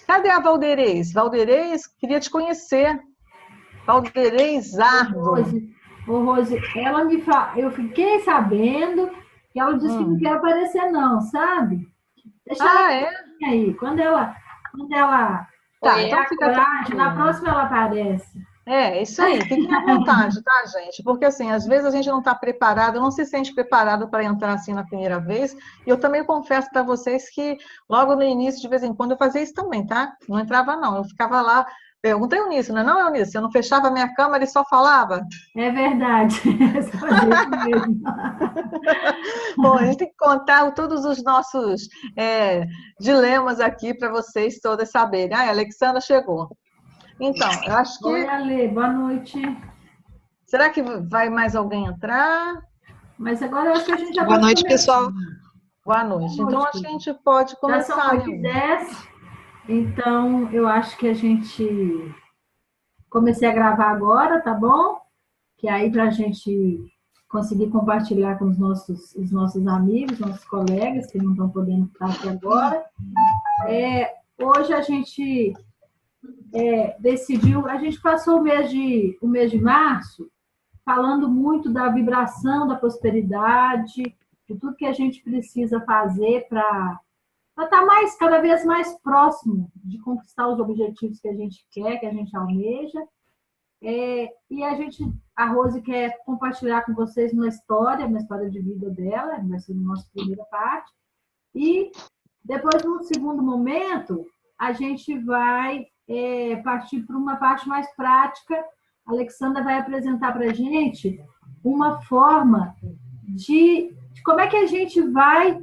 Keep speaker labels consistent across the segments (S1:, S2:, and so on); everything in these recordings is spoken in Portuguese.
S1: Cadê a Valderez? Valderez, queria te conhecer. Valderez Zardo.
S2: Ô, Rose, eu fiquei sabendo que ela disse que não quer aparecer não, sabe? Deixa ela
S1: Ah, é?
S2: aí. Quando ela
S1: Tá,
S2: tiver
S1: então
S2: a
S1: fica
S2: coragem, na
S1: tranquila.
S2: próxima ela aparece.
S1: É, isso aí, fiquem à vontade, tá, gente? Porque assim, às vezes a gente não está preparado, não se sente preparado para entrar assim na primeira vez. E eu também confesso para vocês que logo no início, de vez em quando, eu fazia isso também, tá? Não entrava, não. Eu ficava lá, perguntei o Eunice, não é, Eunice? Eu não fechava a minha câmera e só falava.
S2: É verdade. Você fazia isso mesmo.
S1: Bom, a gente tem que contar todos os nossos dilemas aqui para vocês todas saberem. Ah, a Alexandra chegou. Então, eu acho
S2: Oi,
S1: que.
S2: Ale, boa noite.
S1: Será que vai mais alguém entrar?
S2: Mas agora eu acho que a gente já
S3: Boa
S2: pode
S3: noite,
S2: começar.
S3: pessoal.
S1: Boa
S2: Boa
S1: noite. Então,
S2: noite,
S1: acho que a
S2: querida.
S1: gente pode
S2: Já são
S1: começar, né,
S2: 8h10, então eu acho que a gente comecei a gravar agora, tá bom? Que aí para a gente conseguir compartilhar com os nossos amigos, nossos colegas que não estão podendo estar aqui agora. Hoje a gente decidiu, a gente passou o mês de março falando muito da vibração da prosperidade, de tudo que a gente precisa fazer para estar cada vez mais próximo de conquistar os objetivos que a gente quer, que a gente almeja. E a Rose quer compartilhar com vocês uma história de vida dela, vai ser a nossa primeira parte. E depois, no segundo momento, a gente vai partir para uma parte mais prática. A Alexandra vai apresentar para a gente uma forma de como é que a gente vai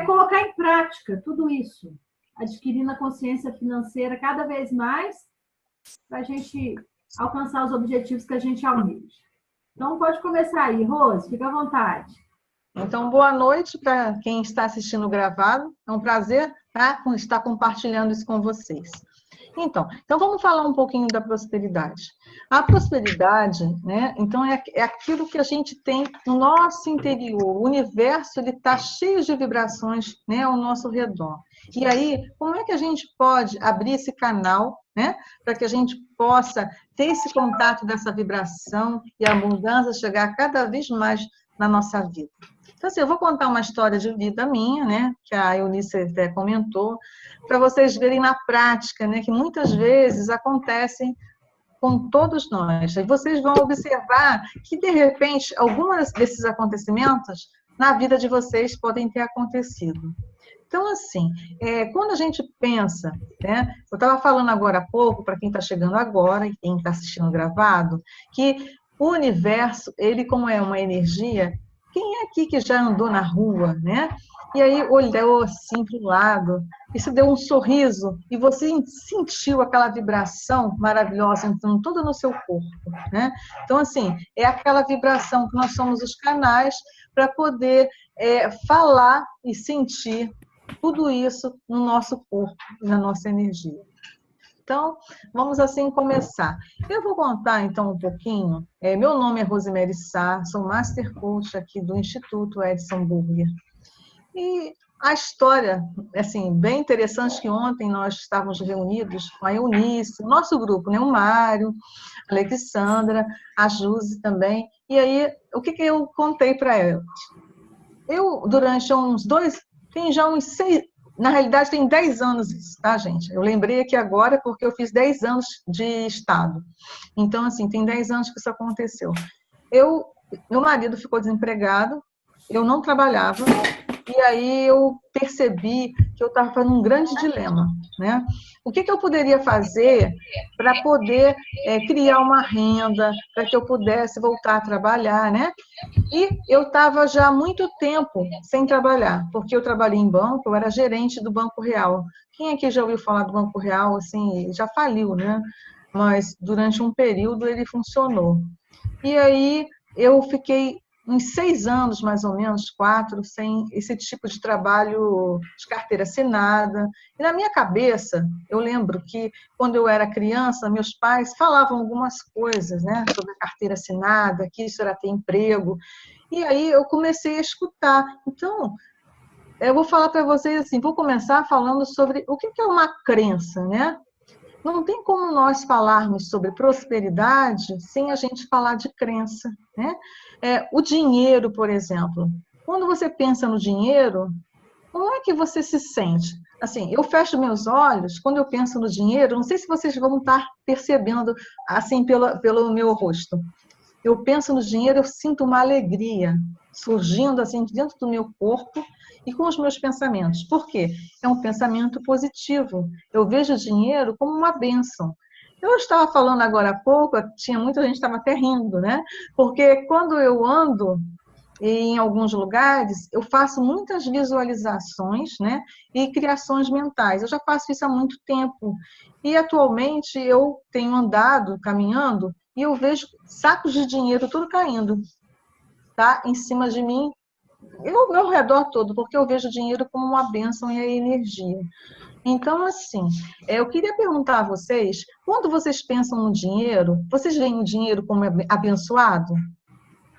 S2: colocar em prática tudo isso, adquirindo a consciência financeira cada vez mais para a gente alcançar os objetivos que a gente almeja. Então, pode começar aí, Rose, fica à vontade.
S1: Então, boa noite para quem está assistindo gravado. É um prazer, tá, estar compartilhando isso com vocês. Então vamos falar um pouquinho da prosperidade. A prosperidade, né? Então é aquilo que a gente tem no nosso interior. O universo ele está cheio de vibrações, né, ao nosso redor. E aí, como é que a gente pode abrir esse canal, né, para que a gente possa ter esse contato dessa vibração e a abundância chegar cada vez mais na nossa vida? Então, assim, eu vou contar uma história de vida minha, né, que a Eunice até comentou, para vocês verem na prática, né, que muitas vezes acontecem com todos nós. E vocês vão observar que, de repente, alguns desses acontecimentos na vida de vocês podem ter acontecido. Então, assim, quando a gente pensa, né, eu estava falando agora há pouco, para quem está chegando agora e quem está assistindo gravado, que o universo, ele como é uma energia, quem é aqui que já andou na rua, né? E aí olhou assim para o lado, isso deu um sorriso, e você sentiu aquela vibração maravilhosa entrando toda no seu corpo, né? Então, assim, é aquela vibração que nós somos os canais para poder falar e sentir tudo isso no nosso corpo, na nossa energia. Então, vamos assim começar. Eu vou contar então um pouquinho. Meu nome é Rosemary Sá, sou Master Coach aqui do Instituto Edson Burger. E a história, assim, bem interessante que ontem nós estávamos reunidos com a Eunice, o nosso grupo, né? O Mário, a Alexandra, a Júzi também. E aí, o que eu contei para elas? Eu, durante tem já uns 6, na realidade tem 10 anos isso, tá, gente? Eu lembrei aqui agora porque eu fiz 10 anos de Estado. Então, assim, tem 10 anos que isso aconteceu. Meu marido ficou desempregado, eu não trabalhava, e aí eu percebi que eu estava num grande dilema, né? O que eu poderia fazer para poder criar uma renda, para que eu pudesse voltar a trabalhar, né? E eu estava já há muito tempo sem trabalhar, porque eu trabalhei em banco, eu era gerente do Banco Real. Quem aqui já ouviu falar do Banco Real? Assim, já faliu, né? Mas durante um período ele funcionou. E aí eu fiquei uns 6 anos, mais ou menos, 4, sem esse tipo de trabalho de carteira assinada. E na minha cabeça, eu lembro que quando eu era criança, meus pais falavam algumas coisas, né, sobre a carteira assinada, que isso era ter emprego. E aí eu comecei a escutar. Então, eu vou falar para vocês assim, vou começar falando sobre o que é uma crença, né? Não tem como nós falarmos sobre prosperidade sem a gente falar de crença, né? O dinheiro, por exemplo. Quando você pensa no dinheiro, como é que você se sente? Assim, eu fecho meus olhos, quando eu penso no dinheiro, não sei se vocês vão estar percebendo, assim, pelo meu rosto. Eu penso no dinheiro, eu sinto uma alegria surgindo, assim, dentro do meu corpo e com os meus pensamentos. Por quê? É um pensamento positivo. Eu vejo o dinheiro como uma bênção. Eu estava falando agora há pouco, tinha muita gente que estava até rindo, né? Porque quando eu ando em alguns lugares, eu faço muitas visualizações, né, e criações mentais. Eu já faço isso há muito tempo. E atualmente eu tenho andado, caminhando, e eu vejo sacos de dinheiro tudo caindo, tá, em cima de mim, e ao meu redor todo, porque eu vejo o dinheiro como uma bênção e a energia. Então, assim, eu queria perguntar a vocês, quando vocês pensam no dinheiro, vocês veem o dinheiro como abençoado?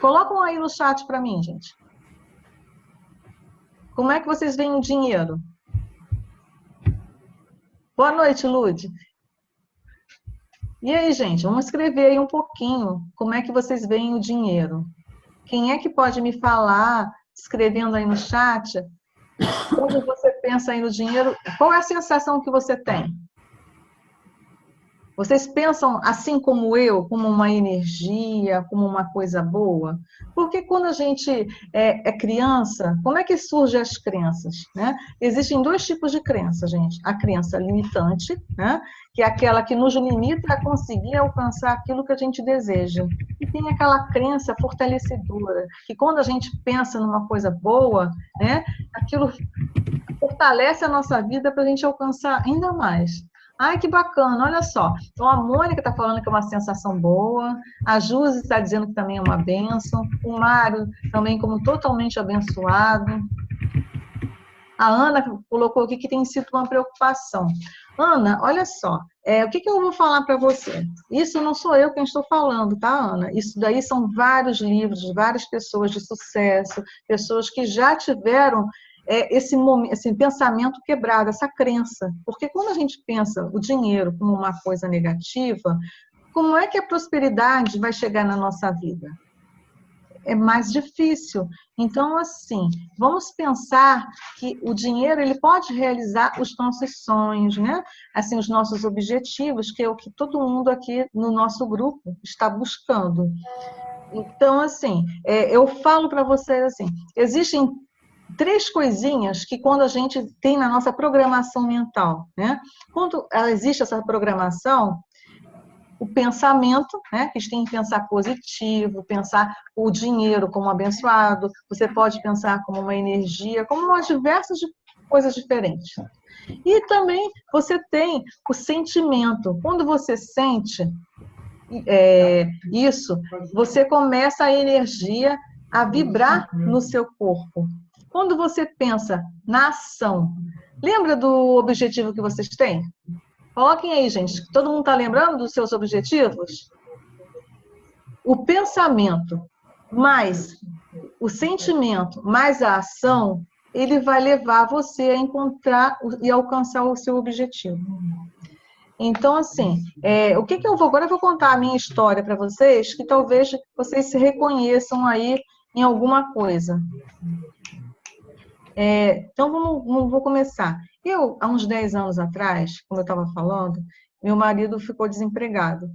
S1: Colocam aí no chat para mim, gente. Como é que vocês veem o dinheiro? Boa noite, Lude. E aí, gente, vamos escrever aí um pouquinho. Como é que vocês veem o dinheiro? Quem é que pode me falar, escrevendo aí no chat, quando você pensa aí no dinheiro, qual é a sensação que você tem? Vocês pensam assim como eu, como uma energia, como uma coisa boa? Porque quando a gente é criança, como é que surgem as crenças, né? Existem dois tipos de crença, gente. A crença limitante, né? Que é aquela que nos limita a conseguir alcançar aquilo que a gente deseja. E tem aquela crença fortalecedora, que quando a gente pensa numa coisa boa, né? Aquilo fortalece a nossa vida para a gente alcançar ainda mais. Ai, que bacana, olha só. Então, a Mônica está falando que é uma sensação boa, a Júzi está dizendo que também é uma bênção, o Mário também como totalmente abençoado. A Ana colocou aqui que tem sido uma preocupação. Ana, olha só, o que eu vou falar para você? Isso não sou eu quem estou falando, tá, Ana? Isso daí são vários livros, de várias pessoas de sucesso, pessoas que já tiveram esse pensamento quebrado, essa crença. Porque quando a gente pensa o dinheiro como uma coisa negativa, como é que a prosperidade vai chegar na nossa vida? É mais difícil. Então, assim, vamos pensar que o dinheiro ele pode realizar os nossos sonhos, né? Assim, os nossos objetivos, que é o que todo mundo aqui no nosso grupo está buscando. Então, assim, eu falo para vocês assim, existem três coisinhas que quando a gente tem na nossa programação mental, né? Quando existe essa programação, o pensamento, né? Que a gente tem que pensar positivo, pensar o dinheiro como abençoado, você pode pensar como uma energia, como umas diversas coisas diferentes. E também você tem o sentimento. Quando você sente isso, você começa a energia a vibrar no seu corpo. Quando você pensa na ação, lembra do objetivo que vocês têm? Coloquem aí, gente. Todo mundo está lembrando dos seus objetivos? O pensamento mais o sentimento mais a ação, ele vai levar você a encontrar e alcançar o seu objetivo. Então, assim, o que eu vou... Agora eu vou contar a minha história para vocês, que talvez vocês se reconheçam aí em alguma coisa. Então, vou começar. Eu, há uns 10 anos atrás, como eu estava falando, meu marido ficou desempregado.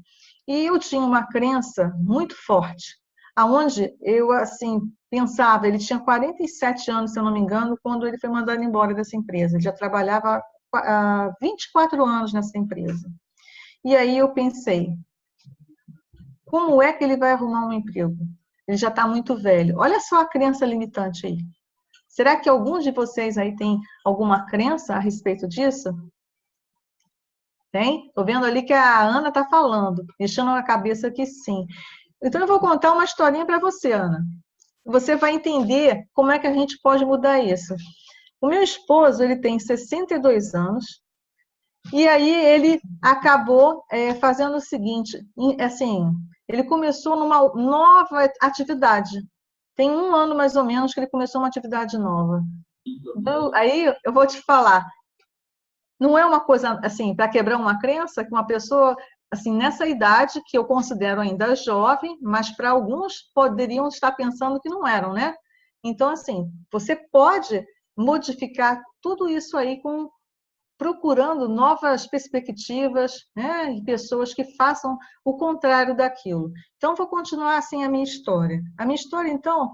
S1: E eu tinha uma crença muito forte, aonde eu, assim, pensava, ele tinha 47 anos, se eu não me engano, quando ele foi mandado embora dessa empresa. Ele já trabalhava há 24 anos nessa empresa. E aí eu pensei, como é que ele vai arrumar um emprego? Ele já está muito velho. Olha só a crença limitante aí. Será que alguns de vocês aí tem alguma crença a respeito disso? Tem? Estou vendo ali que a Ana está falando, mexendo na cabeça que sim. Então, eu vou contar uma historinha para você, Ana. Você vai entender como é que a gente pode mudar isso. O meu esposo, ele tem 62 anos, e aí ele acabou fazendo o seguinte, assim, ele começou numa nova atividade. Tem 1 ano, mais ou menos, que ele começou uma atividade nova. Então, aí eu vou te falar, não é uma coisa assim, para quebrar uma crença, que uma pessoa, assim, nessa idade, que eu considero ainda jovem, mas para alguns poderiam estar pensando que não eram, né? Então, assim, você pode modificar tudo isso aí procurando novas perspectivas, né, e pessoas que façam o contrário daquilo. Então, vou continuar assim a minha história. A minha história, então,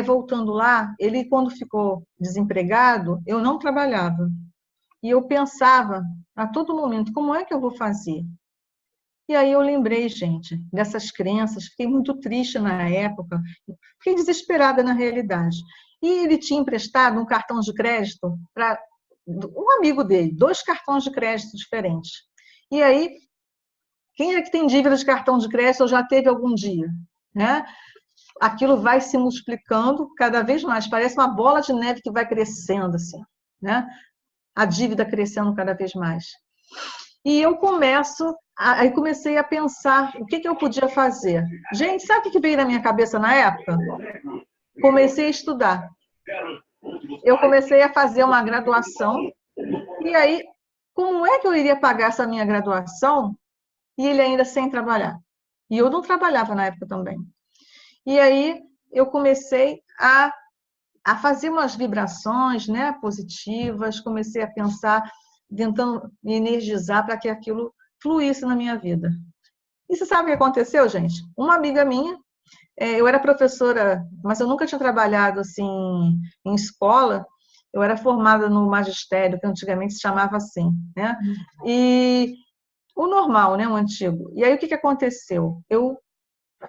S1: voltando lá, ele, quando ficou desempregado, eu não trabalhava. E eu pensava a todo momento, como é que eu vou fazer? E aí eu lembrei, gente, dessas crenças, fiquei muito triste na época, fiquei desesperada na realidade. E ele tinha emprestado um cartão de crédito para um amigo dele, 2 cartões de crédito diferentes. E aí, quem é que tem dívida de cartão de crédito ou já teve algum dia? Né? Aquilo vai se multiplicando cada vez mais, parece uma bola de neve que vai crescendo assim, né? A dívida crescendo cada vez mais. E eu aí comecei a pensar o que eu podia fazer. Gente, sabe o que veio na minha cabeça na época? Comecei a estudar. Eu comecei a fazer uma graduação, e aí, como é que eu iria pagar essa minha graduação e ele ainda sem trabalhar? E eu não trabalhava na época também. E aí, eu comecei a fazer umas vibrações, né, positivas, comecei a pensar, tentando me energizar para que aquilo fluísse na minha vida. E você sabe o que aconteceu, gente? Uma amiga minha, eu era professora, mas eu nunca tinha trabalhado assim em escola. Eu era formada no magistério, que antigamente se chamava assim, né? E o normal, né, o antigo. E aí o que aconteceu? Eu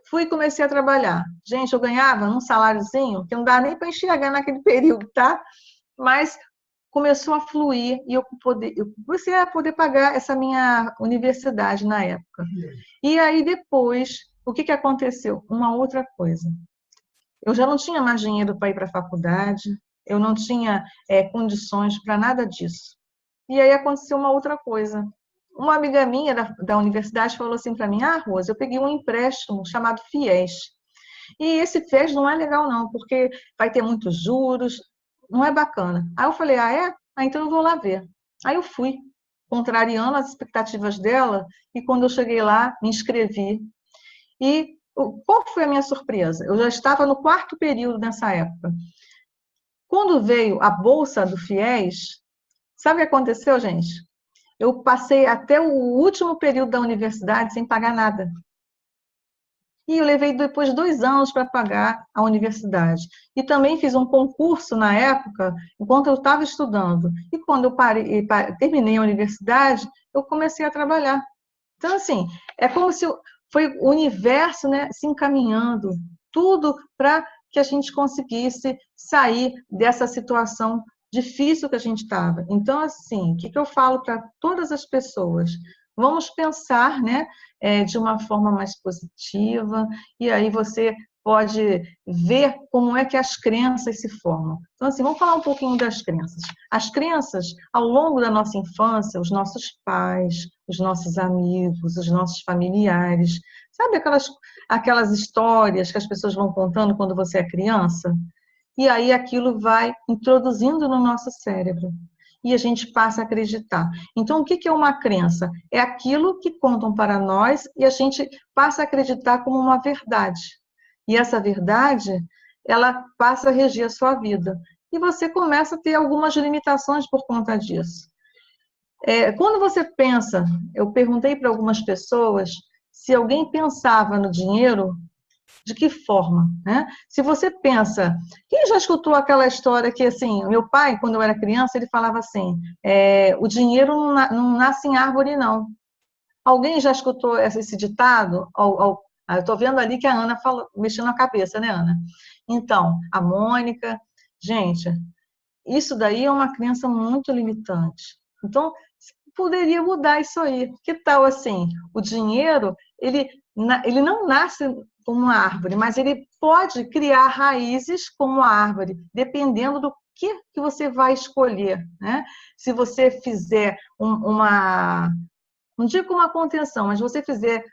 S1: fui e comecei a trabalhar. Gente, eu ganhava um saláriozinho que não dá nem para enxergar naquele período, tá? Mas começou a fluir e eu comecei a poder pagar essa minha universidade na época. E aí depois, o que aconteceu? Uma outra coisa. Eu já não tinha mais dinheiro para ir para a faculdade, eu não tinha condições para nada disso. E aí aconteceu uma outra coisa. Uma amiga minha da universidade falou assim para mim: Ah, Rosa, eu peguei um empréstimo chamado FIES. E esse FIES não é legal, não, porque vai ter muitos juros, não é bacana. Aí eu falei: Ah, é? Ah, então eu vou lá ver. Aí eu fui, contrariando as expectativas dela, e quando eu cheguei lá, me inscrevi. E qual foi a minha surpresa? Eu já estava no 4º período nessa época. Quando veio a bolsa do FIES, sabe o que aconteceu, gente? Eu passei até o último período da universidade sem pagar nada. E eu levei depois 2 anos para pagar a universidade. E também fiz um concurso na época, enquanto eu estava estudando. E quando eu terminei a universidade, eu comecei a trabalhar. Então, assim, é como se foi o universo, né, se encaminhando, tudo para que a gente conseguisse sair dessa situação difícil que a gente estava. Então, assim, o que eu falo para todas as pessoas? Vamos pensar, né, de uma forma mais positiva, e aí você pode ver como é que as crenças se formam. Então, assim, vamos falar um pouquinho das crenças. As crenças, ao longo da nossa infância, os nossos pais, os nossos amigos, os nossos familiares, sabe aquelas histórias que as pessoas vão contando quando você é criança? E aí aquilo vai introduzindo no nosso cérebro. E a gente passa a acreditar. Então, o que é uma crença? É aquilo que contam para nós e a gente passa a acreditar como uma verdade. E essa verdade, ela passa a reger a sua vida. E você começa a ter algumas limitações por conta disso. Quando você pensa, eu perguntei para algumas pessoas se alguém pensava no dinheiro, de que forma, né? Se você pensa, quem já escutou aquela história que, assim, meu pai, quando eu era criança, ele falava assim, o dinheiro não nasce em árvore, não. Alguém já escutou esse ditado? Eu estou vendo ali que a Ana falou, mexendo a cabeça, né, Ana? Então, a Mônica, gente, isso daí é uma crença muito limitante. Então, poderia mudar isso aí. Que tal assim? O dinheiro, ele não nasce como uma árvore, mas ele pode criar raízes como a árvore, dependendo do que você vai escolher, né? Se você fizer não digo uma contenção, mas você fizer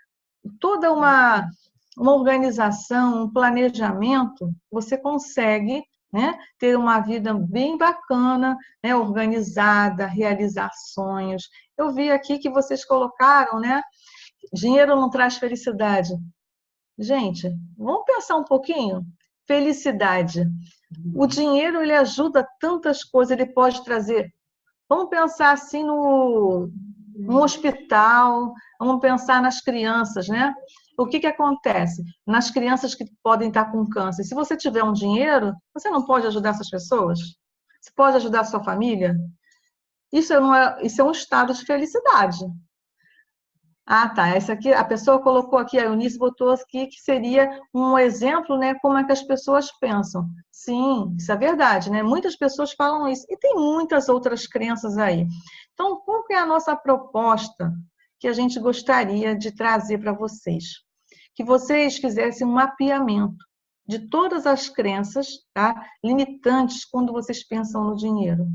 S1: toda uma organização, um planejamento, você consegue né? Ter uma vida bem bacana, né? Organizada, realizar sonhos. Eu vi aqui que vocês colocaram, né? Dinheiro não traz felicidade. Gente, vamos pensar um pouquinho? Felicidade. O dinheiro, ele ajuda tantas coisas, ele pode trazer. Vamos pensar assim no hospital, vamos pensar nas crianças, né? O que acontece? Nas crianças que podem estar com câncer. Se você tiver um dinheiro, você não pode ajudar essas pessoas? Você pode ajudar a sua família? Isso é um estado de felicidade. Ah, tá. Essa aqui, a pessoa colocou aqui, a Eunice botou aqui que seria um exemplo, né? Como é que as pessoas pensam. Sim, isso é verdade, né? Muitas pessoas falam isso. E tem muitas outras crenças aí. Então, qual que é a nossa proposta que a gente gostaria de trazer para vocês? Que vocês fizessem um mapeamento de todas as crenças, tá? Limitantes quando vocês pensam no dinheiro.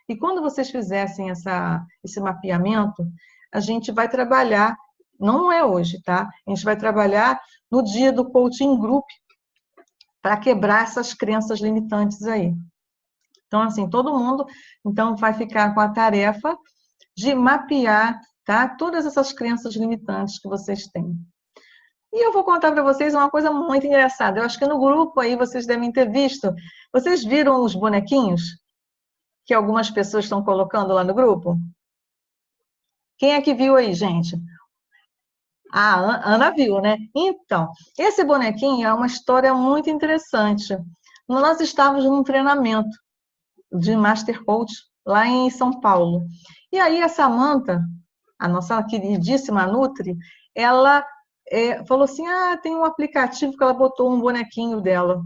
S1: E quando vocês fizessem esse mapeamento, a gente vai trabalhar, não é hoje, tá? A gente vai trabalhar no dia do coaching group para quebrar essas crenças limitantes aí. Então, assim, todo mundo então vai ficar com a tarefa de mapear, tá? Todas essas crenças limitantes que vocês têm. E eu vou contar para vocês uma coisa muito engraçada. Eu acho que no grupo aí vocês devem ter visto. Vocês viram os bonequinhos que algumas pessoas estão colocando lá no grupo? Quem é que viu aí, gente? A Ana viu, né? Então, esse bonequinho é uma história muito interessante. Nós estávamos num treinamento de Master Coach lá em São Paulo. E aí a Samantha, a nossa queridíssima Nutri, ela falou assim, tem um aplicativo que ela botou um bonequinho dela,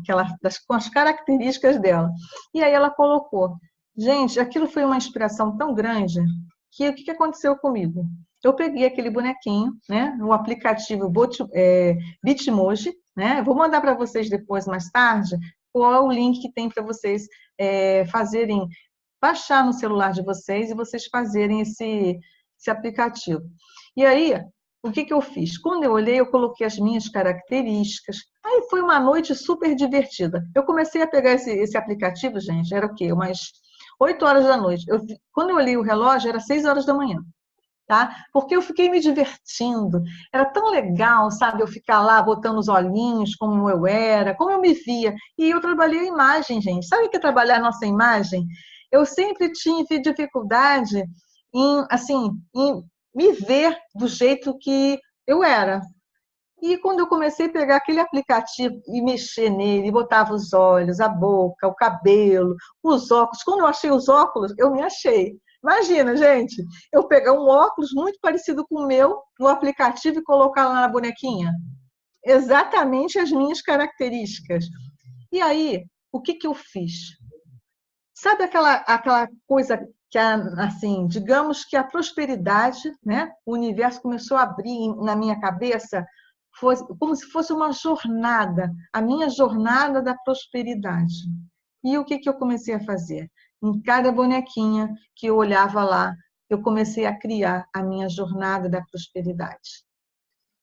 S1: com as características dela. E aí ela colocou. Gente, aquilo foi uma inspiração tão grande que o que aconteceu comigo? Eu peguei aquele bonequinho, né, no aplicativo Bitmoji, né? Vou mandar para vocês depois, mais tarde, qual é o link que tem para vocês baixar no celular de vocês e vocês fazerem esse aplicativo. E aí, o que eu fiz? Quando eu olhei, eu coloquei as minhas características. Aí foi uma noite super divertida. Eu comecei a pegar esse aplicativo, gente, era o quê? Umas 8 horas da noite. Quando eu olhei o relógio, era 6 horas da manhã. Tá? Porque eu fiquei me divertindo. Era tão legal, sabe? Eu ficar lá botando os olhinhos, como eu era, como eu me via. E eu trabalhei a imagem, gente. Sabe o que é trabalhar a nossa imagem? Eu sempre tive dificuldade em me ver do jeito que eu era. E quando eu comecei a pegar aquele aplicativo e mexer nele, botava os olhos, a boca, o cabelo, os óculos. Quando eu achei os óculos, eu me achei. Imagina, gente, eu pegar um óculos muito parecido com o meu no aplicativo e colocar lá na bonequinha. Exatamente as minhas características. E aí, o que eu fiz? Sabe aquela coisa que, assim, digamos que a prosperidade, né? O universo começou a abrir na minha cabeça, como se fosse uma jornada, a minha jornada da prosperidade. E o que eu comecei a fazer? Em cada bonequinha que eu olhava lá, eu comecei a criar a minha jornada da prosperidade.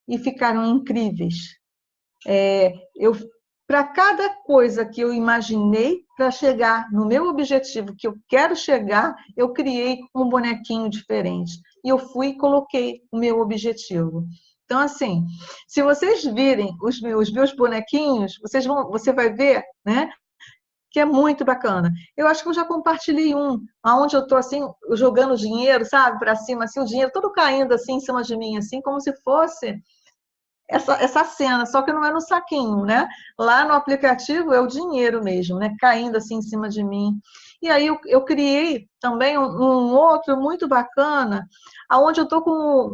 S1: E ficaram incríveis. Para cada coisa que eu imaginei para chegar no meu objetivo que eu quero chegar, eu criei um bonequinho diferente. E eu fui e coloquei o meu objetivo. Então, assim, se vocês virem os meus bonequinhos, você vai ver, né? Que é muito bacana. Eu acho que eu já compartilhei onde eu estou assim, jogando dinheiro, sabe, para cima, assim, o dinheiro todo caindo assim em cima de mim, assim, como se fosse essa cena, só que não é no saquinho, né? Lá no aplicativo é o dinheiro mesmo, né? Caindo assim em cima de mim. E aí eu criei também um outro muito bacana, aonde eu tô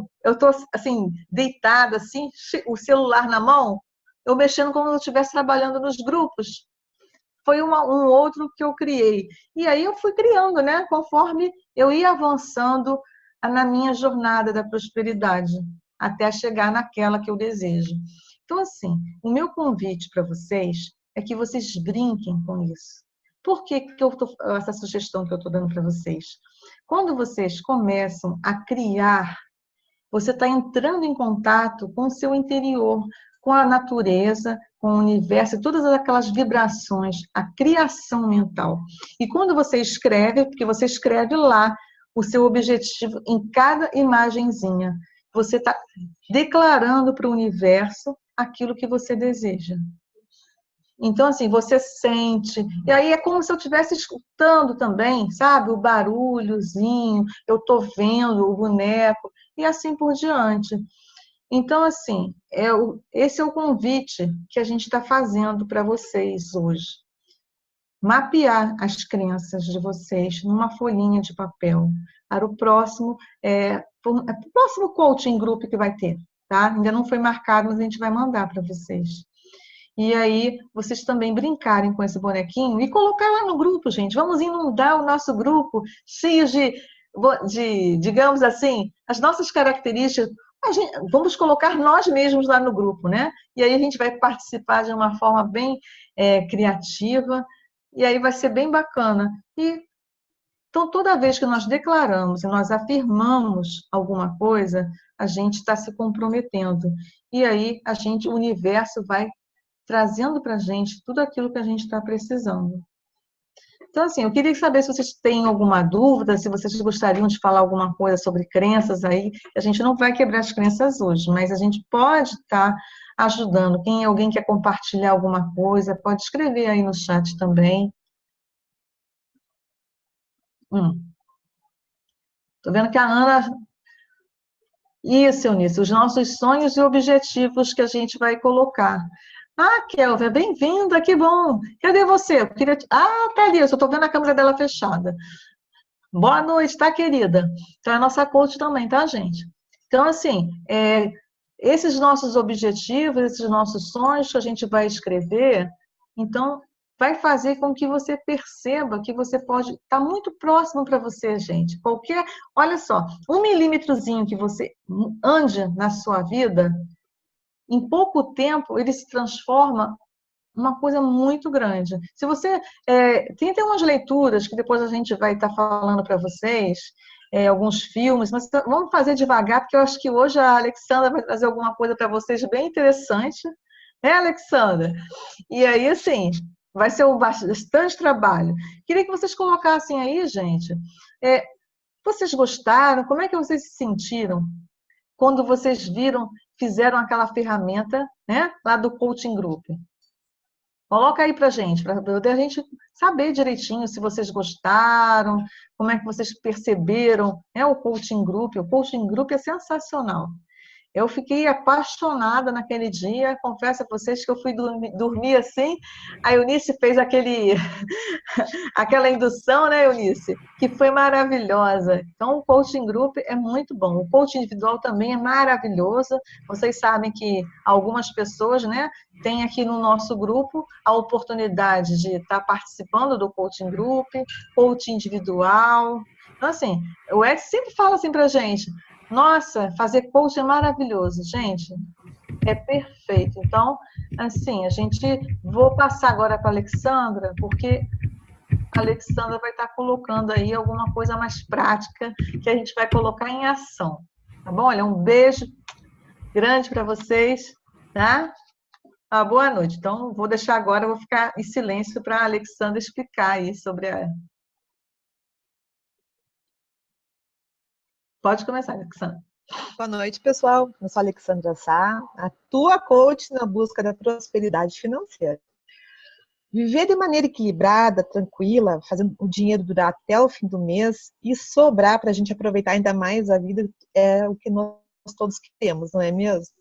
S1: assim, deitada assim, o celular na mão, eu mexendo como se eu estivesse trabalhando nos grupos. Foi um outro que eu criei. E aí eu fui criando, né? Conforme eu ia avançando na minha jornada da prosperidade, até chegar naquela que eu desejo. Então, assim, o meu convite para vocês é que vocês brinquem com isso. Por que essa sugestão que eu estou dando para vocês? Quando vocês começam a criar, você está entrando em contato com o seu interior, com a natureza, com o universo, todas aquelas vibrações, a criação mental. E quando você escreve, porque você escreve lá o seu objetivo em cada imagenzinha, você está declarando para o universo aquilo que você deseja. Então, assim, você sente, e aí é como se eu estivesse escutando também, sabe? O barulhozinho, eu estou vendo o boneco, e assim por diante. Então, assim, esse é o convite que a gente está fazendo para vocês hoje. Mapear as crenças de vocês numa folhinha de papel para o próximo coaching group que vai ter, tá? Ainda não foi marcado, mas a gente vai mandar para vocês. E aí, vocês também brincarem com esse bonequinho e colocar lá no grupo, gente. Vamos inundar o nosso grupo, cheio de, digamos assim, as nossas características. Vamos colocar nós mesmos lá no grupo, né? E aí a gente vai participar de uma forma bem criativa, e aí vai ser bem bacana. Então, toda vez que nós declaramos e nós afirmamos alguma coisa, a gente está se comprometendo. E aí, o universo vai trazendo para a gente tudo aquilo que a gente está precisando. Então, assim, eu queria saber se vocês têm alguma dúvida, se vocês gostariam de falar alguma coisa sobre crenças aí. A gente não vai quebrar as crenças hoje, mas a gente pode estar ajudando. Quem alguém quer compartilhar alguma coisa, pode escrever aí no chat também. Tô vendo que a Ana... Isso, Eunice, os nossos sonhos e objetivos que a gente vai colocar. Ah, Kelvin, bem-vinda, que bom. Cadê você? Ah, tá ali, eu só estou vendo a câmera dela fechada. Boa noite, tá, querida? Então, é a nossa coach também, tá, gente? Então, assim, esses nossos objetivos, esses nossos sonhos que a gente vai escrever, então, vai fazer com que você perceba que você pode estar muito próximo para você, gente. Olha só, 1 milímetrozinho que você ande na sua vida, em pouco tempo, ele se transforma uma coisa muito grande. Se você... tem até umas leituras que depois a gente vai estar falando para vocês, alguns filmes, mas vamos fazer devagar, porque eu acho que hoje a Alexandra vai trazer alguma coisa para vocês bem interessante. Alexandra? E aí, assim, vai ser bastante trabalho. Queria que vocês colocassem aí, gente, vocês gostaram? Como é que vocês se sentiram quando vocês fizeram aquela ferramenta, né, lá do Coaching Group? Coloca aí pra gente, para poder a gente saber direitinho se vocês gostaram, como é que vocês perceberam, o Coaching Group. O Coaching Group é sensacional. Eu fiquei apaixonada naquele dia, confesso a vocês que eu fui dormir assim, a Eunice fez aquela indução, né, Eunice? Que foi maravilhosa. Então, o Coaching Group é muito bom. O coaching individual também é maravilhoso. Vocês sabem que algumas pessoas, né, têm aqui no nosso grupo a oportunidade de estar participando do Coaching Group, coaching individual. Então, assim, o Ed sempre fala assim pra gente: nossa, fazer coaching é maravilhoso, gente. É perfeito. Então, assim, vou passar agora para a Alexandra, porque a Alexandra vai estar colocando aí alguma coisa mais prática que a gente vai colocar em ação. Tá bom? Olha, um beijo grande para vocês, tá? Boa noite. Então, vou deixar agora, vou ficar em silêncio para a Alexandra explicar aí sobre a... Pode começar, Alexandra.
S3: Boa noite, pessoal. Eu sou a Alexandra Sá, a tua coach na busca da prosperidade financeira. Viver de maneira equilibrada, tranquila, fazendo o dinheiro durar até o fim do mês e sobrar para a gente aproveitar ainda mais a vida é o que nós todos queremos, não é mesmo?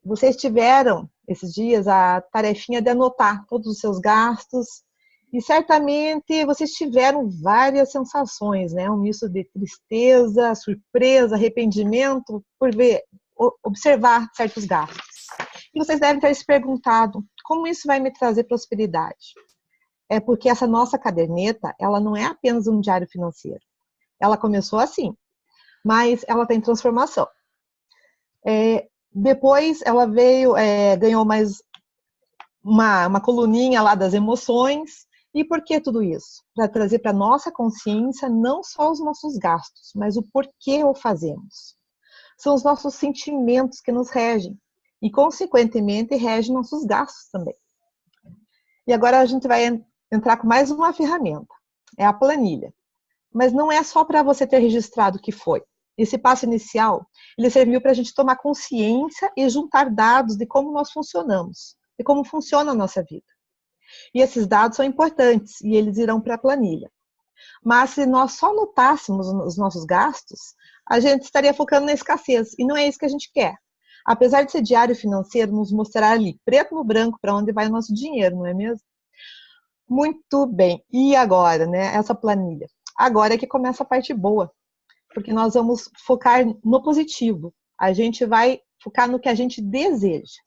S3: Vocês tiveram, esses dias, a tarefinha de anotar todos os seus gastos e certamente vocês tiveram várias sensações, né? Um misto de tristeza, surpresa, arrependimento por observar certos gastos. E vocês devem ter se perguntado, como isso vai me trazer prosperidade? É porque essa nossa caderneta, ela não é apenas um diário financeiro. Ela começou assim, mas ela está em transformação. Depois ela ganhou mais uma coluninha lá das emoções. E por que tudo isso? Para trazer para a nossa consciência não só os nossos gastos, mas o porquê o fazemos. São os nossos sentimentos que nos regem. e, consequentemente, rege nossos gastos também. E agora a gente vai entrar com mais uma ferramenta, é a planilha. Mas não é só para você ter registrado o que foi. Esse passo inicial, ele serviu para a gente tomar consciência e juntar dados de como nós funcionamos, de como funciona a nossa vida. E esses dados são importantes e eles irão para a planilha. Mas se nós só anotássemos os nossos gastos, a gente estaria focando na escassez, e não é isso que a gente quer. Apesar de ser diário financeiro, nos mostrar ali, preto no branco, para onde vai o nosso dinheiro, não é mesmo? Muito bem. E agora, né, essa planilha? Agora é que começa a parte boa, porque nós vamos focar no positivo. A gente vai focar no que a gente deseja.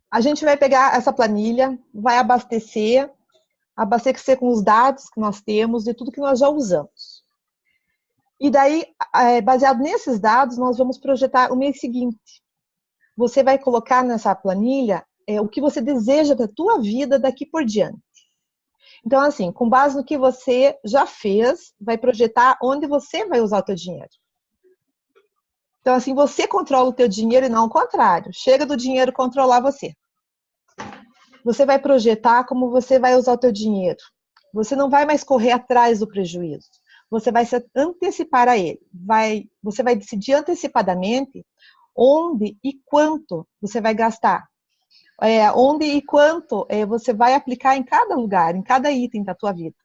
S3: A gente vai pegar essa planilha, vai abastecer com os dados que nós temos, de tudo que nós já usamos. E daí, baseado nesses dados, nós vamos projetar o mês seguinte. Você vai colocar nessa planilha o que você deseja da tua vida daqui por diante. Então, assim, com base no que você já fez, vai projetar onde você vai usar o teu dinheiro. Então, assim, você controla o teu dinheiro e não o contrário. Chega do dinheiro controlar você. Você vai projetar como você vai usar o teu dinheiro. Você não vai mais correr atrás do prejuízo. Você vai se antecipar a ele. Você vai decidir antecipadamente onde e quanto você vai gastar. Onde e quanto você vai aplicar em cada lugar, em cada item da tua vida.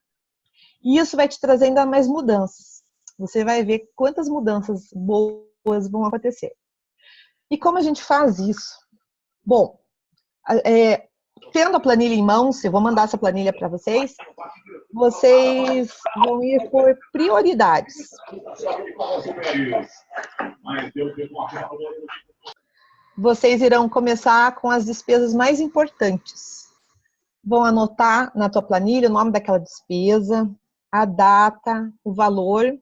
S3: E isso vai te trazer ainda mais mudanças. Você vai ver quantas mudanças boas vão acontecer. E como a gente faz isso? Bom, tendo a planilha em mãos, eu vou mandar essa planilha para vocês, vocês vão ir por prioridades. Vocês irão começar com as despesas mais importantes. Vão anotar na tua planilha o nome daquela despesa, a data, o valor.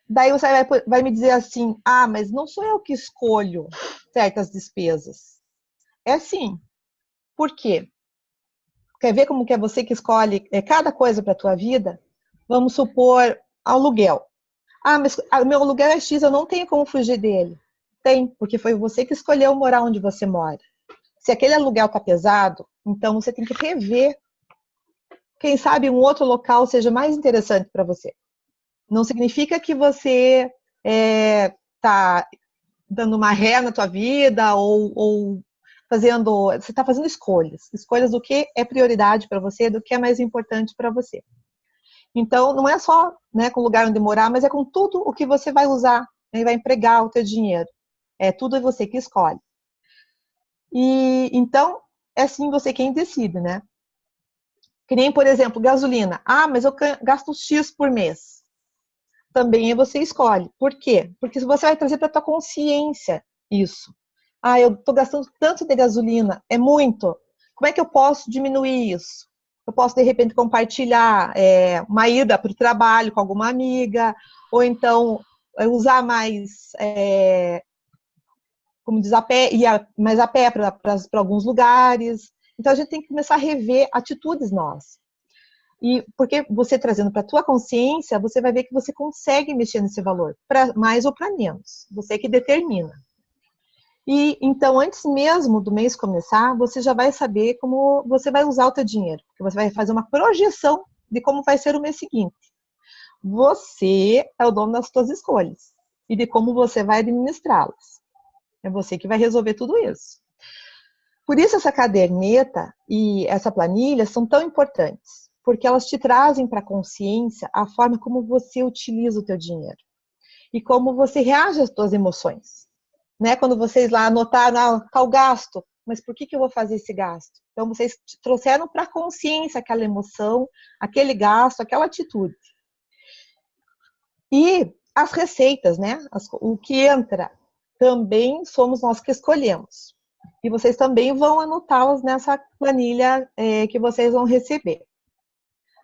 S3: Daí você vai me dizer assim, mas não sou eu que escolho certas despesas. É sim. Por quê? Quer ver como que é você que escolhe cada coisa para a tua vida? Vamos supor aluguel. Mas o meu aluguel é X, eu não tenho como fugir dele. Tem, porque foi você que escolheu morar onde você mora. Se aquele aluguel está pesado, então você tem que rever. Quem sabe um outro local seja mais interessante para você. Não significa que você está dando uma ré na tua vida ou você está fazendo escolhas do que é prioridade para você, do que é mais importante para você. Então, não é só com o lugar onde morar, mas é com tudo o que você vai usar, vai empregar o teu dinheiro. É tudo você que escolhe. E então, é sim você quem decide, né? Que nem, por exemplo, gasolina. Mas eu gasto X por mês. Também você escolhe. Por quê? Porque você vai trazer para a tua consciência isso. Eu estou gastando tanto de gasolina, é muito. Como é que eu posso diminuir isso? Eu posso, de repente, compartilhar uma ida para o trabalho com alguma amiga, ou então usar mais, como diz, ir mais a pé para alguns lugares. Então, a gente tem que começar a rever atitudes nossas. E porque você trazendo para a tua consciência, você vai ver que você consegue mexer nesse valor, para mais ou para menos. Você que determina. E então, antes mesmo do mês começar, você já vai saber como você vai usar o teu dinheiro. Porque você vai fazer uma projeção de como vai ser o mês seguinte. Você é o dono das suas escolhas e de como você vai administrá-las. É você que vai resolver tudo isso. Por isso essa caderneta e essa planilha são tão importantes, porque elas te trazem para a consciência a forma como você utiliza o teu dinheiro e como você reage às tuas emoções. Quando vocês lá anotaram, tal gasto, mas por que eu vou fazer esse gasto? Então, vocês trouxeram para a consciência aquela emoção, aquele gasto, aquela atitude. E as receitas, o que entra, também somos nós que escolhemos. E vocês também vão anotá-las nessa planilha que vocês vão receber.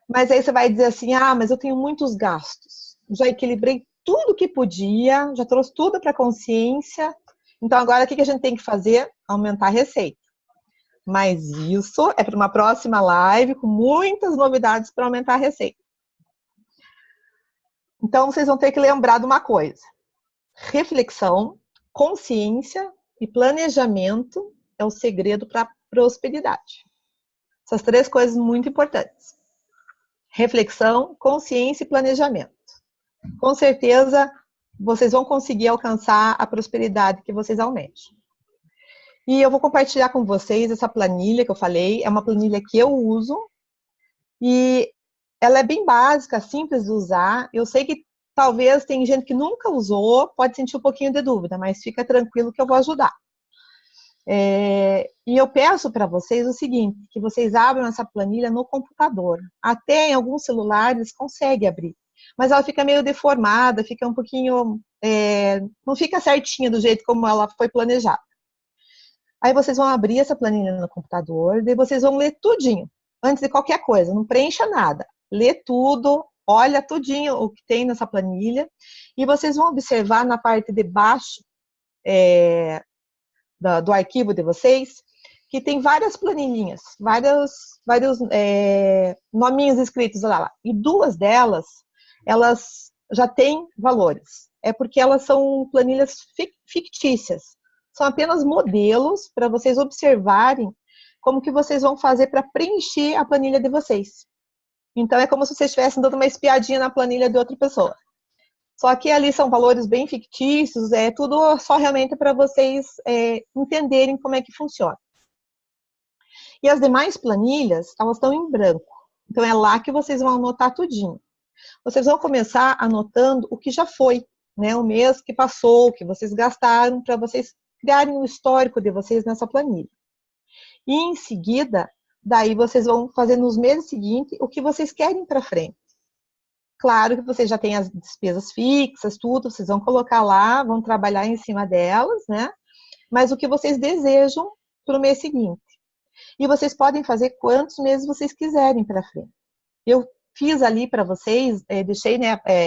S3: Mas aí você vai dizer assim, mas eu tenho muitos gastos. Já equilibrei tudo que podia, já trouxe tudo para a consciência. Então, agora, o que a gente tem que fazer? Aumentar a receita. Mas isso é para uma próxima live com muitas novidades para aumentar a receita. Então, vocês vão ter que lembrar de uma coisa. Reflexão, consciência e planejamento é o segredo para a prosperidade. Essas 3 coisas muito importantes. Reflexão, consciência e planejamento. Com certeza, vocês vão conseguir alcançar a prosperidade que vocês almejam. E eu vou compartilhar com vocês essa planilha que eu falei. É uma planilha que eu uso. E ela é bem básica, simples de usar. Eu sei que talvez tem gente que nunca usou, pode sentir um pouquinho de dúvida, mas fica tranquilo que eu vou ajudar. E eu peço para vocês o seguinte, que vocês abram essa planilha no computador. Até em alguns celulares consegue abrir, mas ela fica meio deformada, fica um pouquinho... não fica certinha do jeito como ela foi planejada. Aí vocês vão abrir essa planilha no computador, daí vocês vão ler tudinho, antes de qualquer coisa, não preencha nada. Lê tudo, olha tudinho o que tem nessa planilha, e vocês vão observar na parte de baixo do arquivo de vocês, que tem várias planilhinhas, vários nominhos escritos lá. E 2 delas, elas já têm valores. É porque elas são planilhas fictícias. São apenas modelos para vocês observarem como que vocês vão fazer para preencher a planilha de vocês. Então, é como se vocês estivessem dando uma espiadinha na planilha de outra pessoa. Só que ali são valores bem fictícios, é tudo só realmente para vocês entenderem como é que funciona. E as demais planilhas, elas estão em branco. Então, é lá que vocês vão anotar tudinho. Vocês vão começar anotando o que já foi, né? O mês que passou, o que vocês gastaram, para vocês criarem o histórico de vocês nessa planilha. E em seguida, daí vocês vão fazer nos meses seguintes o que vocês querem para frente. Claro que vocês já têm as despesas fixas, tudo, vocês vão colocar lá, vão trabalhar em cima delas, né? Mas o que vocês desejam para o mês seguinte. E vocês podem fazer quantos meses vocês quiserem para frente. Eu fiz ali para vocês, deixei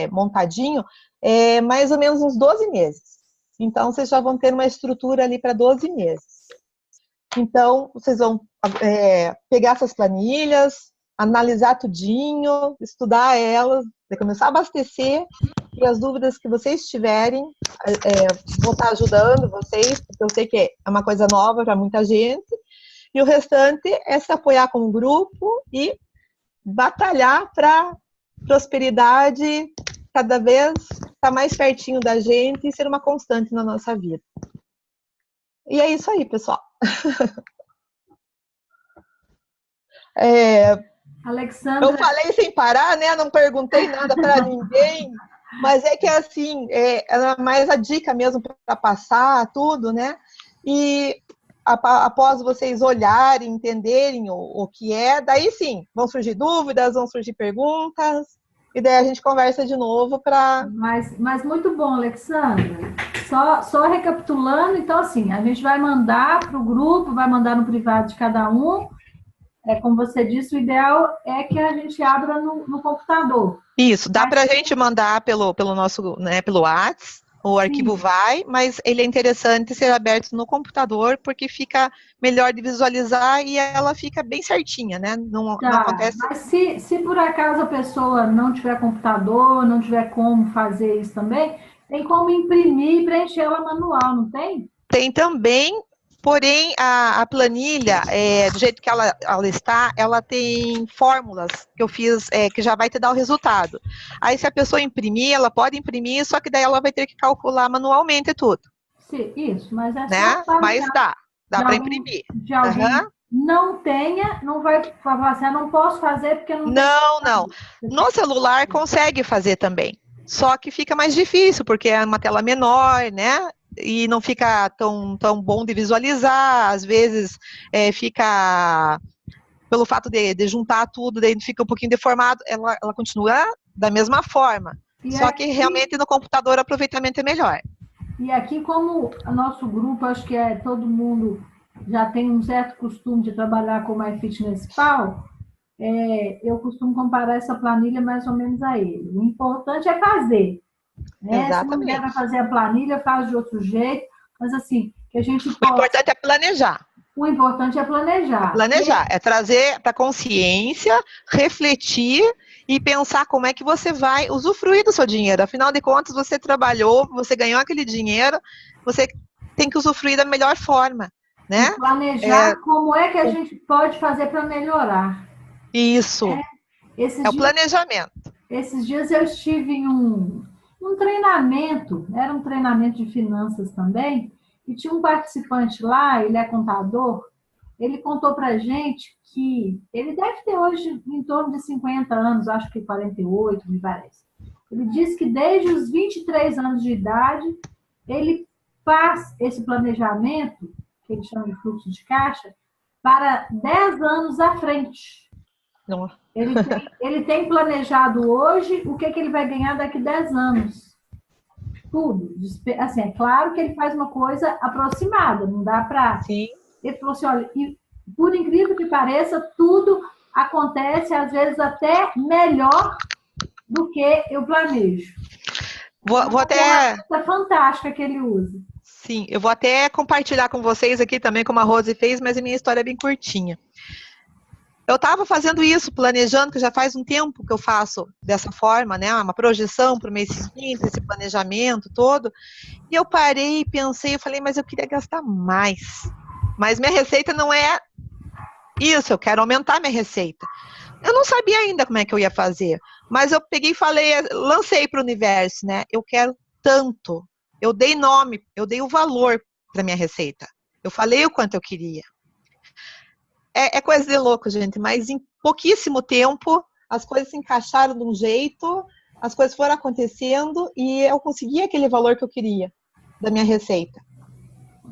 S3: montadinho, mais ou menos uns 12 meses. Então, vocês já vão ter uma estrutura ali para 12 meses. Então, vocês vão pegar essas planilhas, analisar tudinho, estudar elas, começar a abastecer, e as dúvidas que vocês tiverem, vou estar ajudando vocês, porque eu sei que é uma coisa nova para muita gente, e o restante é se apoiar com o grupo e batalhar para prosperidade cada vez estar mais pertinho da gente e ser uma constante na nossa vida. E é isso aí, pessoal.
S2: Alexandra...
S3: Eu falei sem parar, né? Não perguntei nada para ninguém, mas é que assim, era mais a dica mesmo para passar tudo, né? E após vocês olharem, entenderem o que é, daí sim, vão surgir dúvidas, vão surgir perguntas, e daí a gente conversa de novo para...
S2: Mas muito bom, Alexandra. Só recapitulando, então assim, a gente vai mandar para o grupo, vai mandar no privado de cada um. Como você disse, o ideal é que a gente abra no computador.
S3: Isso, dá para a gente mandar pelo nosso, né, pelo WhatsApp, o arquivo vai, mas ele é interessante ser aberto no computador, porque fica melhor de visualizar e ela fica bem certinha, né? Não acontece...
S2: Mas se por acaso a pessoa não tiver computador, não tiver como fazer isso também, tem como imprimir e preencher ela manual, não tem?
S3: Tem também, porém a planilha, do jeito que ela está, ela tem fórmulas que eu fiz, que já vai te dar o resultado. Aí se a pessoa imprimir, ela pode imprimir, só que daí ela vai ter que calcular manualmente tudo.
S2: Sim, isso, mas é
S3: né?
S2: só...
S3: Mas dá para imprimir.
S2: De alguém não tenha, não vai falar assim, não posso fazer porque não...
S3: Não. No celular consegue fazer também. Só que fica mais difícil, porque é uma tela menor, né? E não fica tão bom de visualizar, às vezes fica, pelo fato de juntar tudo, daí fica um pouquinho deformado, ela continua da mesma forma, só que realmente no computador o aproveitamento é melhor.
S2: E aqui, como o nosso grupo, acho que todo mundo já tem um certo costume de trabalhar com o MyFitnessPal, eu costumo comparar essa planilha mais ou menos a ele. O importante é fazer. Se não der para fazer a planilha, faz de outro jeito, mas assim, que a gente possa...
S3: O importante é planejar.
S2: O importante é planejar.
S3: Planejar, é trazer para consciência, refletir e pensar como é que você vai usufruir do seu dinheiro. Afinal de contas, você trabalhou, você ganhou aquele dinheiro, você tem que usufruir da melhor forma, né?
S2: E planejar como é que a gente pode fazer para melhorar.
S3: Isso. É o planejamento.
S2: Esses dias eu estive em um treinamento, era um treinamento de finanças também, e tinha um participante lá, ele é contador, ele contou pra gente que ele deve ter hoje em torno de 50 anos, acho que 48, me parece. Ele disse que desde os 23 anos de idade, ele faz esse planejamento, que ele chama de fluxo de caixa, para 10 anos à frente.
S3: Não.
S2: Ele tem planejado hoje o que ele vai ganhar daqui a 10 anos. Tudo. Assim, é claro que ele faz uma coisa aproximada, não dá para...
S3: Sim.
S2: Ele falou assim, olha, e por incrível que pareça, tudo acontece, às vezes, até melhor do que eu planejo.
S3: Vou até...
S2: É fantástica que ele usa.
S3: Sim, eu vou até compartilhar com vocês aqui também, como a Rose fez, mas a minha história é bem curtinha. Eu estava fazendo isso, planejando, que já faz um tempo que eu faço dessa forma, né? Uma projeção para o mês seguinte, esse planejamento todo. E eu parei, pensei, eu falei, mas eu queria gastar mais. Mas minha receita não é isso, eu quero aumentar minha receita. Eu não sabia ainda como é que eu ia fazer, mas eu peguei e falei, lancei para o universo, né? Eu quero tanto. Eu dei nome, eu dei o valor para minha receita. Eu falei o quanto eu queria. É coisa de louco, gente, mas em pouquíssimo tempo as coisas se encaixaram de um jeito, as coisas foram acontecendo e eu consegui aquele valor que eu queria da minha receita.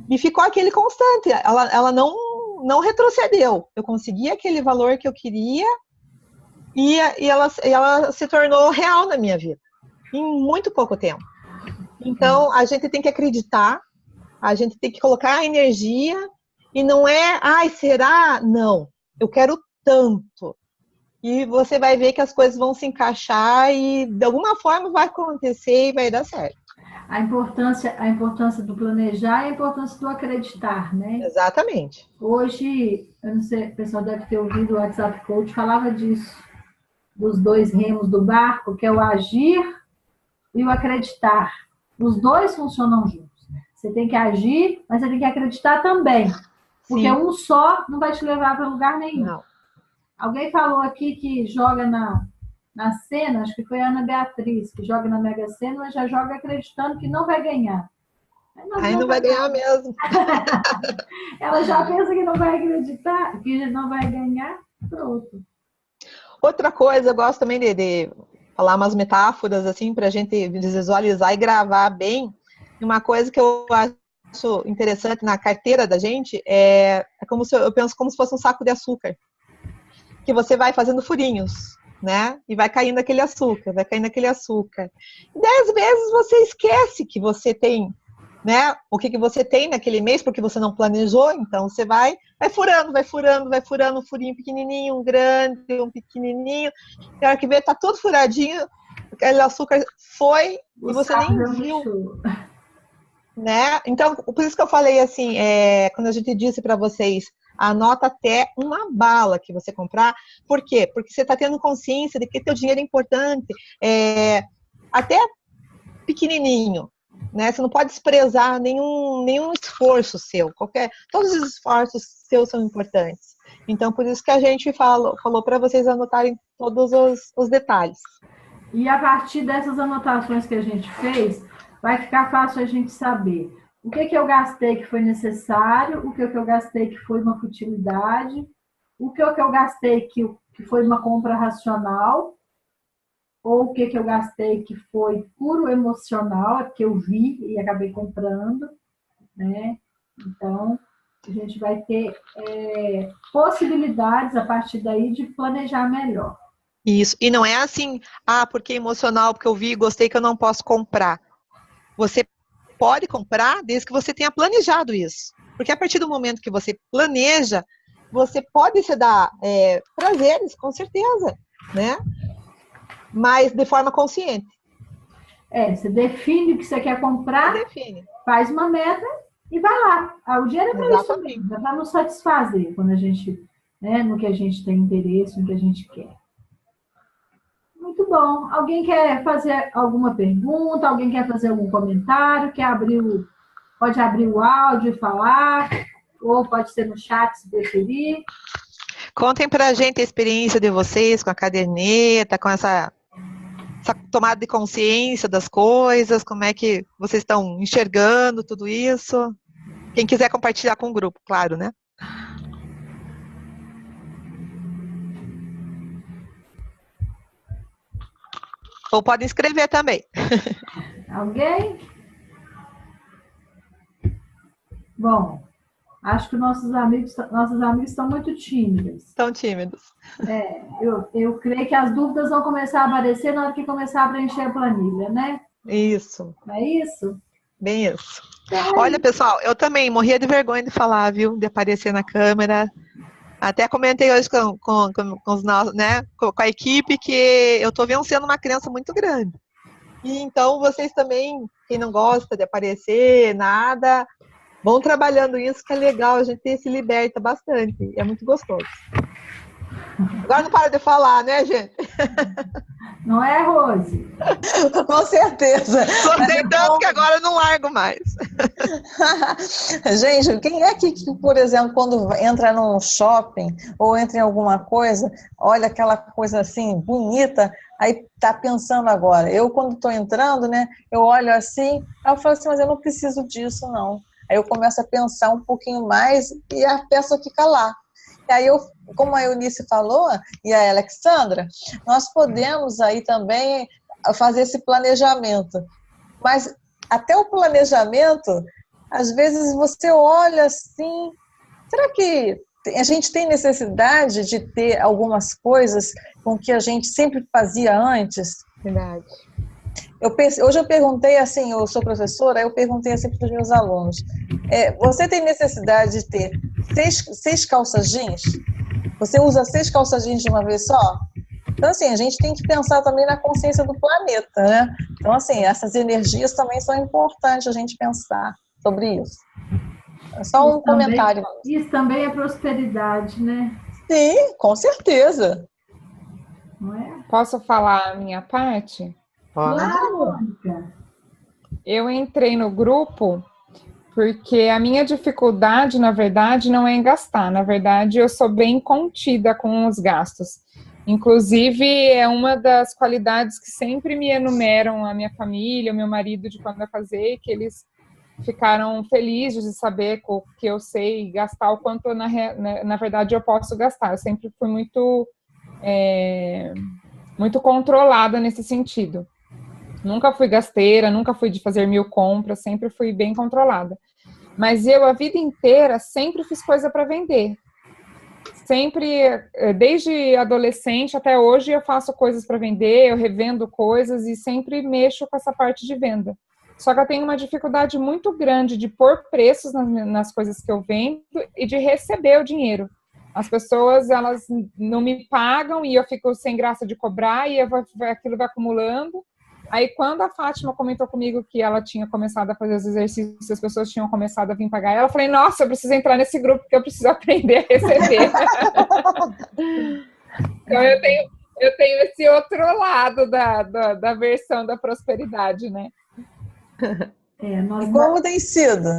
S3: E ficou aquele constante, ela não retrocedeu. Eu consegui aquele valor que eu queria e ela se tornou real na minha vida, em muito pouco tempo. Então, a gente tem que acreditar, a gente tem que colocar a energia. E não é, ai, será? Não, eu quero tanto. E você vai ver que as coisas vão se encaixar e de alguma forma vai acontecer e vai dar certo.
S2: A importância do planejar e a importância do acreditar, né?
S3: Exatamente.
S2: Hoje, eu não sei, o pessoal deve ter ouvido o WhatsApp Coach, falava disso, dos dois remos do barco, que é o agir e o acreditar. Os dois funcionam juntos. Você tem que agir, mas você tem que acreditar também. Porque
S3: Sim.
S2: um só não vai te levar para lugar nenhum.
S3: Não.
S2: Alguém falou aqui que joga na Sena, acho que foi a Ana Beatriz, que joga na Mega Sena, mas já joga acreditando que não vai ganhar.
S3: Aí não vai ganhar mesmo.
S2: Ela já pensa que não vai acreditar, que não vai ganhar, pronto.
S3: Outra coisa, eu gosto também de falar umas metáforas assim para a gente visualizar e gravar bem. Uma coisa que eu acho interessante na carteira da gente é como se eu penso como se fosse um saco de açúcar, que você vai fazendo furinhos, né? E vai caindo aquele açúcar, vai caindo aquele açúcar. E 10 vezes você esquece que você tem, né? O que você tem naquele mês, porque você não planejou, então você vai furando, um furinho pequenininho, um grande, um pequenininho. E a hora que vê, tá todo furadinho, aquele açúcar foi e você nem viu. Né? Então, por isso que eu falei assim, quando a gente disse para vocês, anota até uma bala que você comprar. Por quê? Porque você está tendo consciência de que teu dinheiro é importante, até pequenininho, né? Você não pode desprezar nenhum esforço seu. Todos os esforços seus são importantes. Então, por isso que a gente falou para vocês anotarem todos os detalhes.
S2: E a partir dessas anotações que a gente fez, vai ficar fácil a gente saber o que eu gastei que foi necessário, o que eu gastei que foi uma futilidade, o que eu gastei que foi uma compra racional, ou o que eu gastei que foi puro emocional, que eu vi e acabei comprando, né? Então, a gente vai ter possibilidades a partir daí de planejar melhor.
S3: Isso, e não é assim, porque é emocional, porque eu vi e gostei que eu não posso comprar. Você pode comprar desde que você tenha planejado isso. Porque a partir do momento que você planeja, você pode se dar prazeres, com certeza, né? Mas de forma consciente.
S2: Você define o que você quer comprar, faz uma meta e vai lá. O dinheiro é para isso mesmo, é para nos satisfazer quando a gente, no que a gente tem interesse, no que a gente quer. Muito bom. Alguém quer fazer alguma pergunta? Alguém quer fazer algum comentário? Quer abrir Pode abrir o áudio e falar, ou pode ser no chat se preferir.
S3: Contem pra gente a experiência de vocês com a caderneta, com essa tomada de consciência das coisas, como é que vocês estão enxergando tudo isso. Quem quiser compartilhar com o grupo, claro, né? Ou podem escrever também.
S2: Alguém? Bom, acho que nossos amigos estão muito tímidos.
S3: Estão tímidos.
S2: Eu creio que as dúvidas vão começar a aparecer na hora que começar a preencher a planilha, né?
S3: Isso.
S2: É isso?
S3: Bem isso. Olha, pessoal, eu também morria de vergonha de falar, viu? De aparecer na câmera. Até comentei hoje com os nossos, né? Com a equipe que eu tô vencendo uma criança muito grande. E então vocês também, quem não gosta de aparecer, nada, vão trabalhando isso, que é legal, a gente se liberta bastante. É muito gostoso. Agora não para de falar, né, gente?
S2: Não é, Rose?
S4: Com certeza.
S3: Gostei tanto que agora eu não largo mais.
S4: Gente, quem é que, por exemplo, quando entra num shopping ou entra em alguma coisa, olha aquela coisa assim, bonita, aí tá pensando agora. Eu, quando estou entrando, né, eu olho assim, aí eu falo assim, mas eu não preciso disso, não. Aí eu começo a pensar um pouquinho mais e a peça fica lá. E aí, como a Eunice falou, e a Alexandra, nós podemos aí também fazer esse planejamento. Mas até o planejamento, às vezes você olha assim, será que a gente tem necessidade de ter algumas coisas com que a gente sempre fazia antes?
S3: Verdade.
S4: Hoje eu perguntei assim, eu sou professora, eu perguntei assim para os meus alunos, você tem necessidade de ter 6 calças jeans? Você usa 6 calças jeans de uma vez só? Então, assim, a gente tem que pensar também na consciência do planeta, né? Então, assim, essas energias também são importantes a gente pensar sobre isso. É só um comentário.
S2: Isso também é prosperidade, né?
S4: Sim, com certeza.
S2: Não é?
S5: Posso falar a minha parte?
S2: Claro, Mônica.
S5: Eu entrei no grupo porque a minha dificuldade, na verdade, não é em gastar. Na verdade, eu sou bem contida com os gastos. Inclusive, é uma das qualidades que sempre me enumeram a minha família, o meu marido, de quando eu casei, que eles ficaram felizes de saber que eu sei gastar o quanto, na verdade, eu posso gastar. Eu sempre fui muito controlada nesse sentido. Nunca fui gasteira, nunca fui de fazer 1000 compras, sempre fui bem controlada. Mas eu, a vida inteira, sempre fiz coisa para vender. Sempre, desde adolescente até hoje, eu faço coisas para vender, eu revendo coisas e sempre mexo com essa parte de venda. Só que eu tenho uma dificuldade muito grande de pôr preços nas coisas que eu vendo e de receber o dinheiro. As pessoas, elas não me pagam e eu fico sem graça de cobrar e aquilo vai acumulando. Aí, quando a Fátima comentou comigo que ela tinha começado a fazer os exercícios, as pessoas tinham começado a vir pagar ela, eu falei, nossa, eu preciso entrar nesse grupo porque eu preciso aprender a receber. Então, eu tenho esse outro lado da versão da prosperidade, né?
S4: E como tem sido?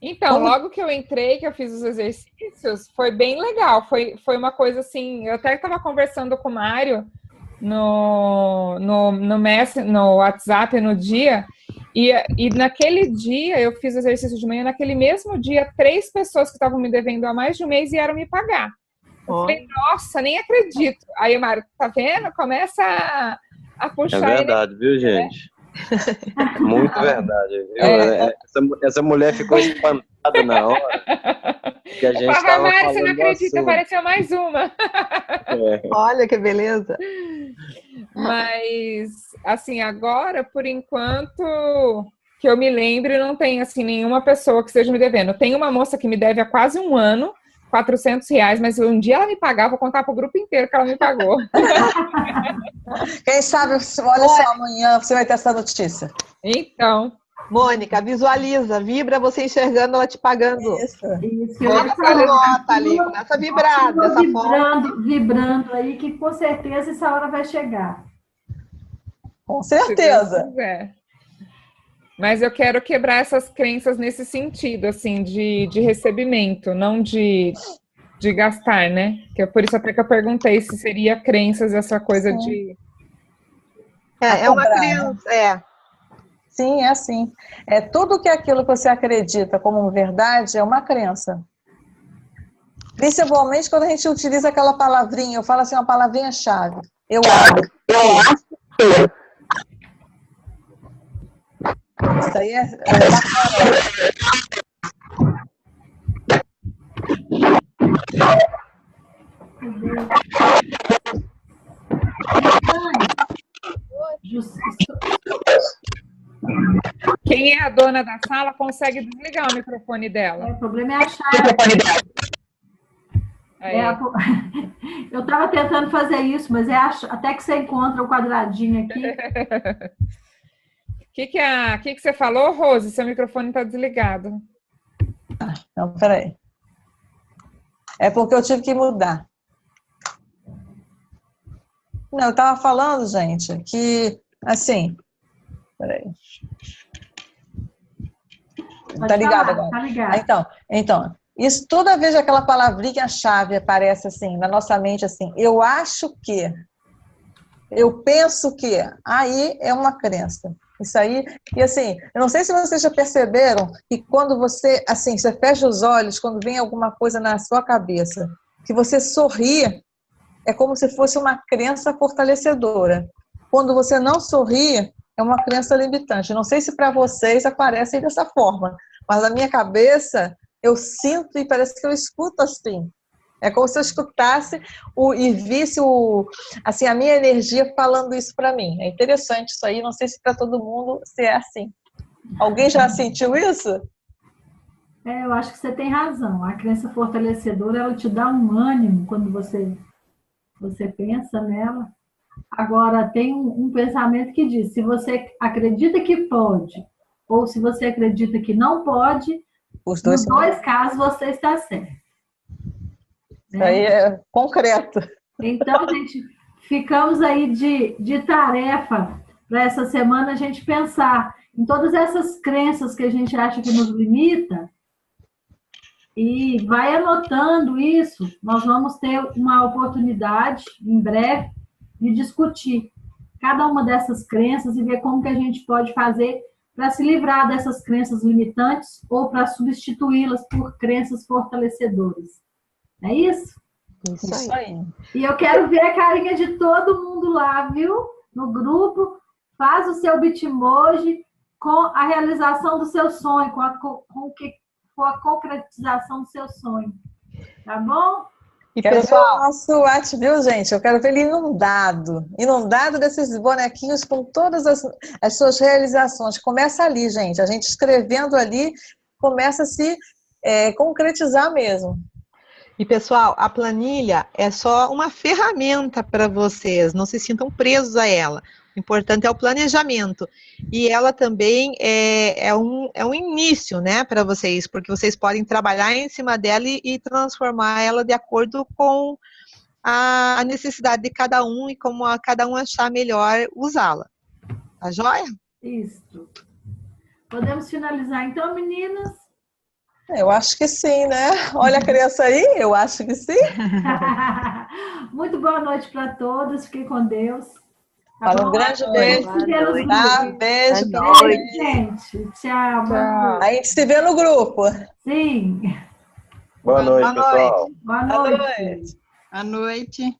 S5: Então, logo que eu entrei, que eu fiz os exercícios, foi bem legal. Foi uma coisa assim, eu até estava conversando com o Mário no WhatsApp no dia, e naquele dia eu fiz o exercício de manhã, naquele mesmo dia, 3 pessoas que estavam me devendo há mais de um mês vieram me pagar. Eu falei, nossa, nem acredito. Aí o Mário, tá vendo? Começa a puxar.
S6: É verdade, viu, gente? Muito verdade, viu? Essa mulher ficou espantada na hora que a gente estava falando.
S5: Você não acredita, apareceu mais uma.
S3: Olha que beleza.
S5: Mas, assim, agora, por enquanto, que eu me lembre, não tem, assim, nenhuma pessoa que esteja me devendo. Tem uma moça que me deve há quase um ano, R$400, mas um dia ela me pagar, vou contar pro grupo inteiro que ela me pagou.
S4: Quem sabe, olha só, amanhã você vai ter essa notícia.
S5: Então.
S3: Mônica, visualiza, vibra você enxergando ela te pagando.
S4: Isso.
S3: Nota ali, começa a vibrar dessa forma.
S2: Vibrando aí, que com certeza essa hora vai chegar.
S4: Com certeza.
S5: Mas eu quero quebrar essas crenças nesse sentido, assim, de recebimento, não de gastar, né? Que é por isso até que eu perguntei se seria crenças essa coisa
S4: Sim.
S5: de...
S3: É uma crença,
S4: Sim, é assim. É tudo que aquilo que você acredita como verdade é uma crença. Principalmente quando a gente utiliza aquela palavrinha, eu falo assim, uma palavrinha-chave. Eu acho. Isso aí é
S5: Quem é a dona da sala consegue desligar o microfone dela.
S2: O problema é a chave. Eu estava tentando fazer isso, mas até que você encontra o quadradinho aqui.
S5: O que você falou, Rose? Seu microfone está desligado.
S4: Não, peraí. É porque eu tive que mudar. Não, eu estava falando, gente, que, assim... Peraí. Tá ligado agora?
S2: Tá ligado.
S4: Então, isso toda vez que aquela palavrinha-chave aparece assim, na nossa mente, assim, eu acho que, eu penso que, aí é uma crença. Isso aí, e assim, eu não sei se vocês já perceberam que quando você, assim, você fecha os olhos, quando vem alguma coisa na sua cabeça, que você sorri, é como se fosse uma crença fortalecedora. Quando você não sorri, é uma crença limitante. Não sei se para vocês aparece dessa forma, mas na minha cabeça eu sinto e parece que eu escuto assim. É como se eu escutasse e visse assim, a minha energia falando isso para mim. É interessante isso aí, não sei se para todo mundo se é assim. Alguém já sentiu isso?
S2: Eu acho que você tem razão. A crença fortalecedora, ela te dá um ânimo quando você pensa nela. Agora, tem um pensamento que diz, se você acredita que pode, ou se você acredita que não pode, nos dois casos você está certo.
S4: Isso aí é concreto.
S2: Então, gente, ficamos aí de tarefa para essa semana a gente pensar em todas essas crenças que a gente acha que nos limita e vai anotando isso. Nós vamos ter uma oportunidade, em breve, de discutir cada uma dessas crenças e ver como que a gente pode fazer para se livrar dessas crenças limitantes ou para substituí-las por crenças fortalecedoras. É isso?
S3: Isso aí.
S2: E eu quero ver a carinha de todo mundo lá, viu? No grupo. Faz o seu Bitmoji com a realização do seu sonho, com a concretização do seu sonho. Tá bom?
S4: E quero pessoal, ver o nosso WhatsApp, viu, gente? Eu quero ver ele inundado desses bonequinhos com todas as suas realizações. Começa ali, gente. A gente escrevendo ali, começa a se concretizar mesmo.
S3: E, pessoal, a planilha é só uma ferramenta para vocês. Não se sintam presos a ela. O importante é o planejamento. E ela também é um início, né, para vocês, porque vocês podem trabalhar em cima dela e transformar ela de acordo com a necessidade de cada um e como cada um achar melhor usá-la. Tá joia?
S2: Isso. Podemos finalizar então, meninas?
S4: Eu acho que sim, né? Olha a criança aí, eu acho que sim.
S2: Muito boa noite para todos, fiquem com Deus.
S4: Tá, um grande beijo.
S2: Beijo, gente. Tchau.
S4: A gente se vê no grupo.
S2: Sim.
S6: Boa noite, pessoal.
S2: Boa noite.
S7: Boa noite.